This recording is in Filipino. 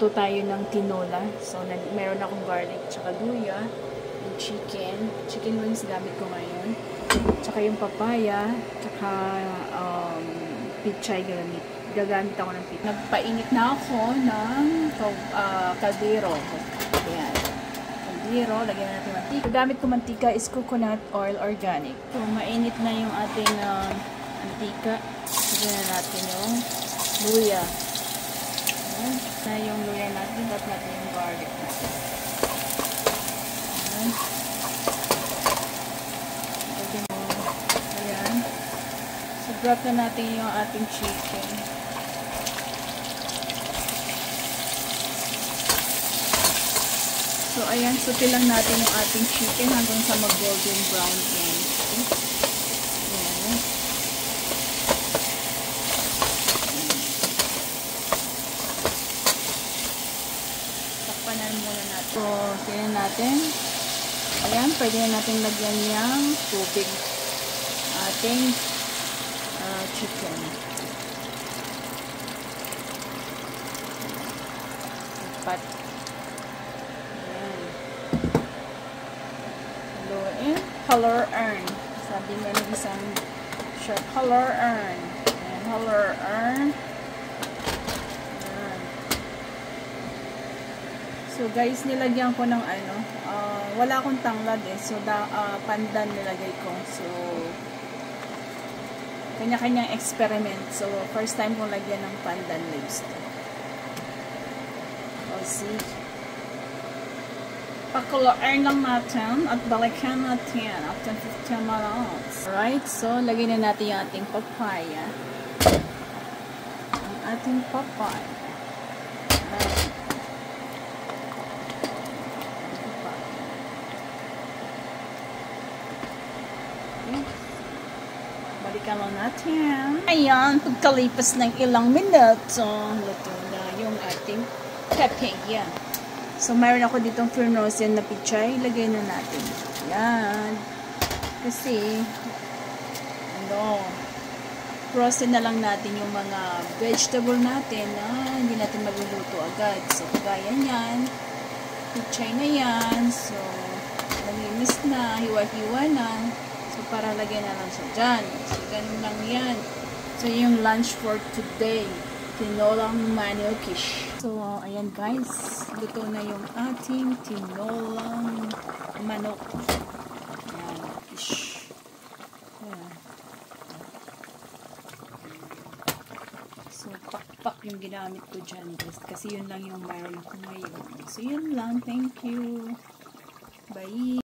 Ito tayo ng tinola. So, meron akong garlic, tsaka luya, yung chicken wings gamit ko ngayon, tsaka yung papaya, tsaka pichay gagamit ako ng pichay. Nagpainit na ako ng kaldero. Ayan. Kaldero, lagyan natin mantika. Gamit ko mantika is coconut oil organic. So, mainit na yung ating mantika. Lagyan natin yung luya. Ayan. Na yung luya natin, at natin yung garlic natin. Ayan. Ayan. So, drop na natin yung ating chicken. So, ayan. Suti lang natin yung ating chicken hanggang sa mag-golden brown yan. Ayan. Takpanan muna natin. So, tingnan natin. Ayan, pwede na natin lagyan yung tubig. Ating chicken. Pat. Ayan. Haluin. Color earn. Sabi nga ng isang chef, color earn. Ayan, color earn. Ayan. So guys, nilagyan ko ng wala akong tanglad so pandan nilagay ko. So kanya-kanyang experiment. So first time kong lagyan ng pandan leaves. O see, pakuluin lang natin at balikan natin after 15 minutes. Alright, so lagyan na natin yung ating papaya. Ang ating papaya. Alright. Balikan lang natin. Ayan, pagkalipas ng ilang minuto, luto na yung ating papaya. So, mayroon ako ditong frozen na pichay. Lagay na natin. Ayan. Kasi, frozen na lang natin yung mga vegetable natin na hindi natin magluluto agad. So, kagaya yan. Pichay na yan. So, nalinis na. Hiwa-hiwa na. So, para lagyan na lang siya dyan. So, ganun lang yan. So, yung lunch for today. Tinolang maniokish. So, ayan guys. Luto na yung ating tinolang manok. Ayan. Ish. Ayan. So, pakpak yung ginamit ko dyan guys. Kasi yun lang yung mayroon ko ngayon. So, yun lang. Thank you. Bye.